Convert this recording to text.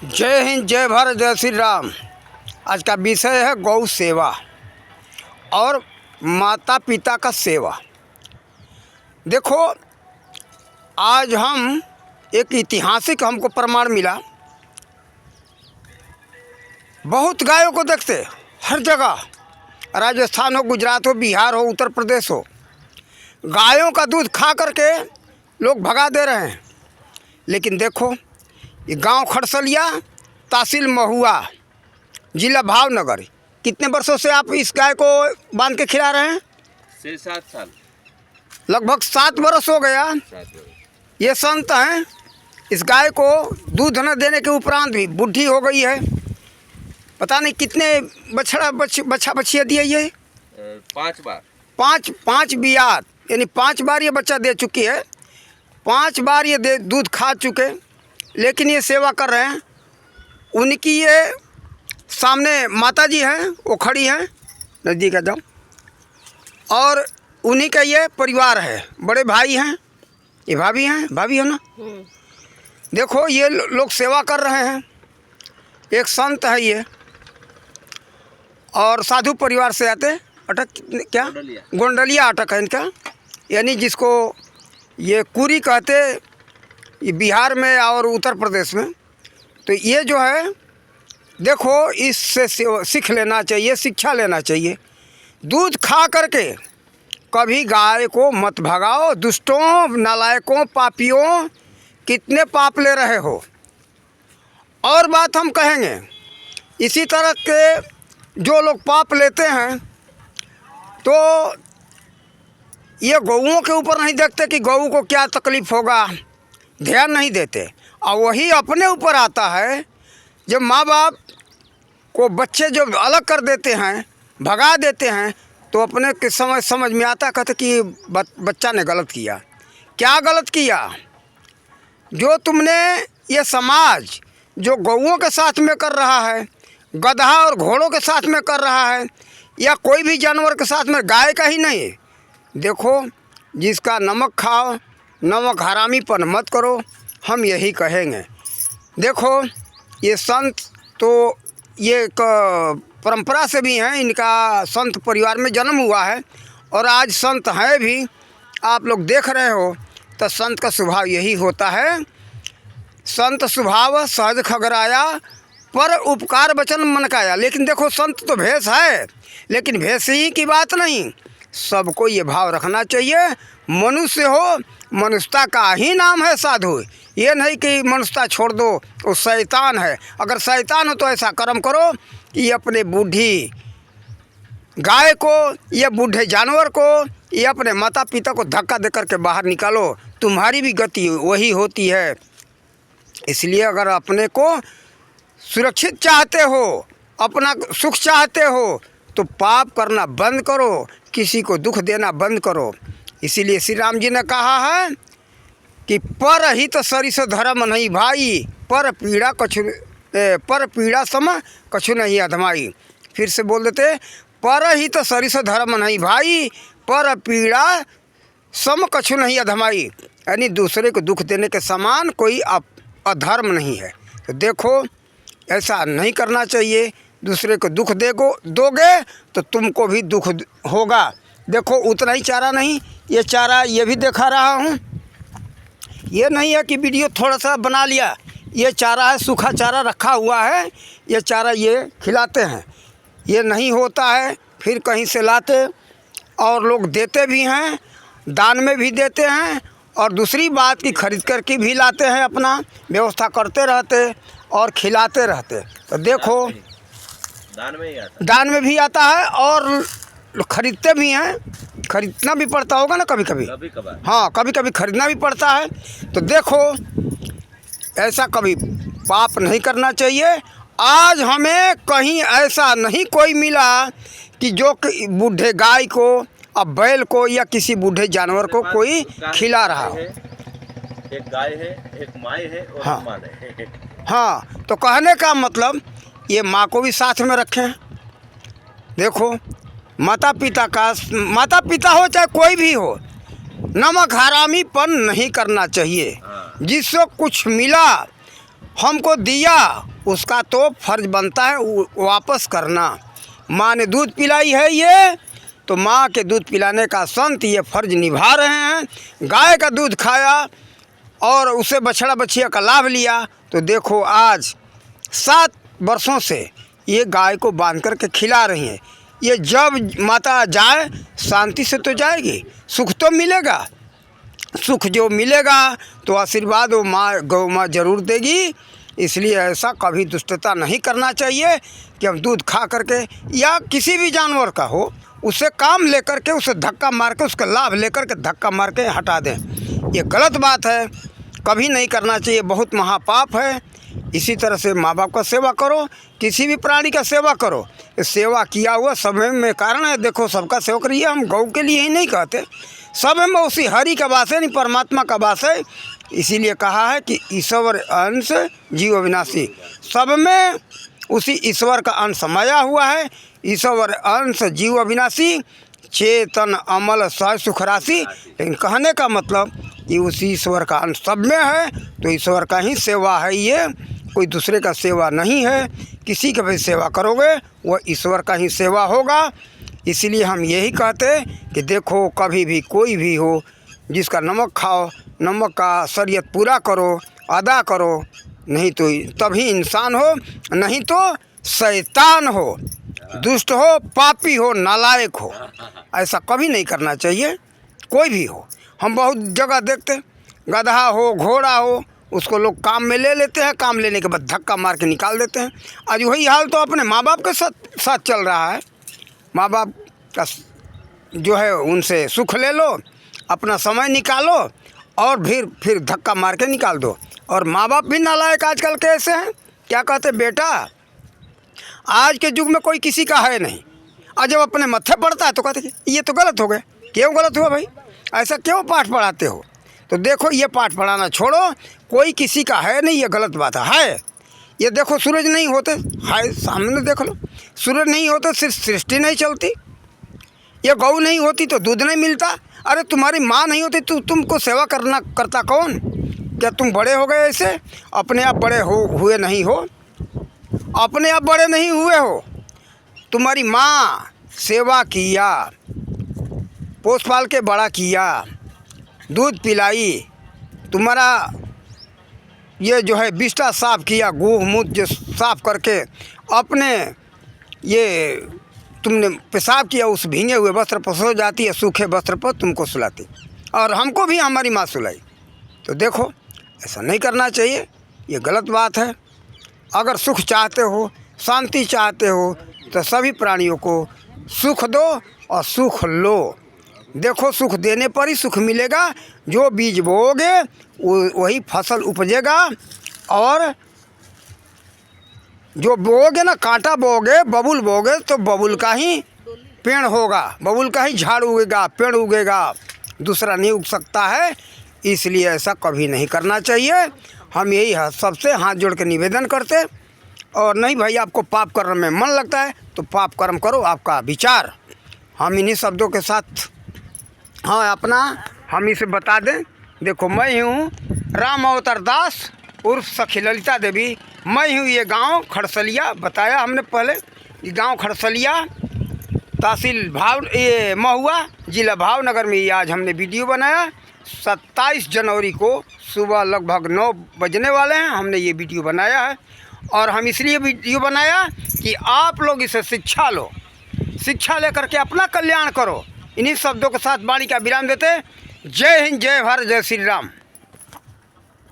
जय हिंद, जय भारत, जय श्री राम। आज का विषय है गौ सेवा और माता पिता का सेवा। देखो, आज हम एक ऐतिहासिक हमको प्रमाण मिला। बहुत गायों को देखते हर जगह, राजस्थान हो, गुजरात हो, बिहार हो, उत्तर प्रदेश हो, गायों का दूध खा करके लोग भगा दे रहे हैं। लेकिन देखो, ये गांव खड़सलिया, तहसील महुआ, जिला भावनगर, कितने वर्षों से आप इस गाय को बांध के खिला रहे हैं? 6-7 साल, लगभग 7 वर्ष हो गया। ये संत हैं, इस गाय को दूध न देने के उपरांत भी बुढ़ी हो गई है। पता नहीं कितने बच्चा बच्चियाँ दिए ये? 5 बार, पाँच बियात, यानी 5 बार ये बच्चा दे चुकी है। 5 बार ये दूध खा चुके, लेकिन ये सेवा कर रहे हैं। उनकी ये सामने माता जी हैं, वो खड़ी हैं, नज़दीक आ जाओ, और उन्हीं का ये परिवार है। बड़े भाई हैं, ये भाभी हैं, भाभी हो ना? देखो, ये लोग सेवा कर रहे हैं। एक संत है ये, और साधु परिवार से आते। अटक क्या? गोंडलिया अटक है इनका, यानी जिसको ये कुरी कहते, ये बिहार में और उत्तर प्रदेश में। तो ये जो है, देखो, इससे सीख लेना चाहिए, शिक्षा लेना चाहिए। दूध खा करके कभी गाय को मत भगाओ। दुष्टों, नालायकों, पापियों, कितने पाप ले रहे हो। और बात हम कहेंगे, इसी तरह के जो लोग पाप लेते हैं, तो ये गौओं के ऊपर नहीं देखते कि गऊ को क्या तकलीफ़ होगा, ध्यान नहीं देते। और वही अपने ऊपर आता है। जब माँ बाप को बच्चे जो अलग कर देते हैं, भगा देते हैं, तो अपने के समझ में आता, कहते कि बच्चा ने गलत किया। क्या गलत किया? जो तुमने ये समाज जो गौओं के साथ में कर रहा है, गधा और घोड़ों के साथ में कर रहा है, या कोई भी जानवर के साथ में, गाय का ही नहीं। देखो, जिसका नमक खाओ, नमक हरामीपन मत करो, हम यही कहेंगे। देखो, ये संत तो ये एक परंपरा से भी हैं, इनका संत परिवार में जन्म हुआ है और आज संत हैं भी। आप लोग देख रहे हो, तो संत का स्वभाव यही होता है। संत स्वभाव सहज खगराया, पर उपकार वचन मन काया। लेकिन देखो, संत तो भेष है, लेकिन भेष ही की बात नहीं, सबको ये भाव रखना चाहिए। मनुष्य हो, मनुष्यता का ही नाम है साधु। ये नहीं कि मनुष्यता छोड़ दो, वो शैतान है। अगर शैतान हो तो ऐसा कर्म करो कि अपने बूढ़ी गाय को, ये बूढ़े जानवर को, ये अपने माता पिता को धक्का दे करके बाहर निकालो। तुम्हारी भी गति वही होती है। इसलिए अगर अपने को सुरक्षित चाहते हो, अपना सुख चाहते हो, तो पाप करना बंद करो, किसी को दुख देना बंद करो। इसीलिए श्री राम जी ने कहा है कि पर हित सरिस धर्म नहीं भाई, पर पीड़ा सम कछु नहीं अधमाई। फिर से बोल देते, पर हित सरिस धर्म नहीं भाई, पर पीड़ा सम कछु नहीं अधमाई। यानी दूसरे को दुख देने के समान कोई अधर्म नहीं है। तो देखो, ऐसा नहीं करना चाहिए। दूसरे को दुख दोगे तो तुमको भी दुख होगा। देखो, उतना ही चारा नहीं, ये चारा ये भी दिखा रहा हूँ। ये नहीं है कि वीडियो थोड़ा सा बना लिया। ये चारा है, सूखा चारा रखा हुआ है, ये चारा ये खिलाते हैं। ये नहीं होता है, फिर कहीं से लाते, और लोग देते भी हैं, दान में भी देते हैं, और दूसरी बात की खरीद करके भी लाते हैं, अपना व्यवस्था करते रहते और खिलाते रहते। तो देखो, दान में भी आता है और खरीदते भी हैं। खरीदना भी पड़ता होगा ना कभी कभी। हाँ, कभी कभी खरीदना भी पड़ता है। तो देखो, ऐसा कभी पाप नहीं करना चाहिए। आज हमें कहीं ऐसा नहीं कोई मिला कि जो बूढ़े गाय को, अब बैल को, या किसी बूढ़े जानवर को कोई खिला रहा हो। एक गाय है, एक माई है और हाँ, मां है। हाँ, तो कहने का मतलब, ये माँ को भी साथ में रखें। देखो, माता पिता हो चाहे कोई भी हो, नमक हरामीपन नहीं करना चाहिए। जिसको कुछ मिला, हमको दिया उसका तो फर्ज बनता है वापस करना। माँ ने दूध पिलाई है ये, तो माँ के दूध पिलाने का संत ये फर्ज निभा रहे हैं। गाय का दूध खाया और उसे बछड़ा बछिया का लाभ लिया, तो देखो आज 7 वर्षों से ये गाय को बांध करके खिला रही हैं। ये जब माता जाए शांति से तो जाएगी, सुख तो मिलेगा। सुख जो मिलेगा तो आशीर्वाद वो माँ गौ माँ जरूर देगी। इसलिए ऐसा कभी दुष्टता नहीं करना चाहिए कि हम दूध खा करके या किसी भी जानवर का हो उसे काम लेकर के उसे धक्का मार के उसका लाभ लेकर के धक्का मार के हटा दें, ये गलत बात है, कभी नहीं करना चाहिए, बहुत महापाप है। इसी तरह से माँ बाप का सेवा करो, किसी भी प्राणी का सेवा करो, सेवा किया हुआ समय में कारण है। देखो सबका सेवा करिए, हम गौ के लिए ही नहीं कहते, सब में उसी हरि का वास है, नहीं परमात्मा का वास है। इसीलिए कहा है कि ईश्वर अंश जीव अविनाशी, सब में उसी ईश्वर का अंश समाया हुआ है। ईश्वर अंश जीव अविनाशी, चेतन अमल सह सुख राशि। लेकिन कहने का मतलब कि उसी ईश्वर का अंश सब में है, तो ईश्वर का ही सेवा है ये, कोई दूसरे का सेवा नहीं है। किसी का भी सेवा करोगे वह ईश्वर का ही सेवा होगा। इसीलिए हम यही कहते कि देखो कभी भी कोई भी हो, जिसका नमक खाओ, नमक का शरीयत पूरा करो, अदा करो, नहीं तो तभी इंसान हो, नहीं तो शैतान हो, दुष्ट हो, पापी हो, नालायक हो। ऐसा कभी नहीं करना चाहिए, कोई भी हो। हम बहुत जगह देखते, गधा हो, घोड़ा हो, उसको लोग काम में ले लेते हैं, काम लेने के बाद धक्का मार के निकाल देते हैं। आज वही हाल तो अपने माँ बाप के साथ चल रहा है। माँ बाप का जो है उनसे सुख ले लो, अपना समय निकालो और फिर धक्का मार के निकाल दो। और माँ बाप भी नालायक आजकल कैसे हैं, क्या कहते बेटा आज के युग में कोई किसी का है नहीं, और जब अपने मत्थे पड़ता है तो कहते ये तो गलत हो गए। क्यों गलत हुआ भाई, ऐसा क्यों पाठ पढ़ाते हो? तो देखो ये पाठ पढ़ाना छोड़ो, कोई किसी का है नहीं, ये गलत बात है। ये देखो सूरज नहीं होते, हाय सामने देख लो, सूरज नहीं होते सिर्फ सृष्टि नहीं चलती। ये गौ नहीं होती तो दूध नहीं मिलता। अरे तुम्हारी माँ नहीं होती तो तुमको सेवा करता कौन? क्या तुम बड़े हो गए ऐसे? अपने आप बड़े हुए नहीं हो, अपने आप बड़े नहीं हुए हो। तुम्हारी माँ सेवा किया, पोस पाल के बड़ा किया, दूध पिलाई, तुम्हारा ये जो है बिस्टा साफ़ किया, गोह मूत्र जो साफ़ करके अपने ये तुमने पेशाब किया, उस भींगे हुए वस्त्र पर सो जाती है, सूखे वस्त्र पर तुमको सुलाती, और हमको भी हमारी माँ सुलाई। तो देखो ऐसा नहीं करना चाहिए, ये गलत बात है। अगर सुख चाहते हो, शांति चाहते हो, तो सभी प्राणियों को सुख दो और सुख लो। देखो सुख देने पर ही सुख मिलेगा। जो बीज बोओगे वही फसल उपजेगा, और जो बोओगे ना, कांटा बोओगे, बबुल बोओगे, तो बबुल का ही पेड़ होगा, बबुल का ही झाड़ उगेगा, पेड़ उगेगा, दूसरा नहीं उग सकता है। इसलिए ऐसा कभी नहीं करना चाहिए। हम यही सबसे हाथ जोड़ के निवेदन करते। और नहीं भाई आपको पाप कर्म में मन लगता है तो पाप कर्म करो, आपका विचार। हम इन्हीं शब्दों के साथ अपना हम इसे बता दें। देखो मैं ही हूँ राम अवतार दास उर्फ सखी ललिता देवी। मैं हूँ ये गांव खड़सलिया, बताया हमने पहले, ये गांव खड़सलिया, तहसील ये महुआ, जिला भावनगर में। ये आज हमने वीडियो बनाया 27 जनवरी को सुबह लगभग 9 बजने वाले हैं। हमने ये वीडियो बनाया है, और हम इसलिए वीडियो बनाया कि आप लोग इसे शिक्षा लो, शिक्षा लेकर के अपना कल्याण करो। इन्हीं शब्दों के साथ वाणी का विराम देते। जय हिंद, जय भारत, जय श्री राम।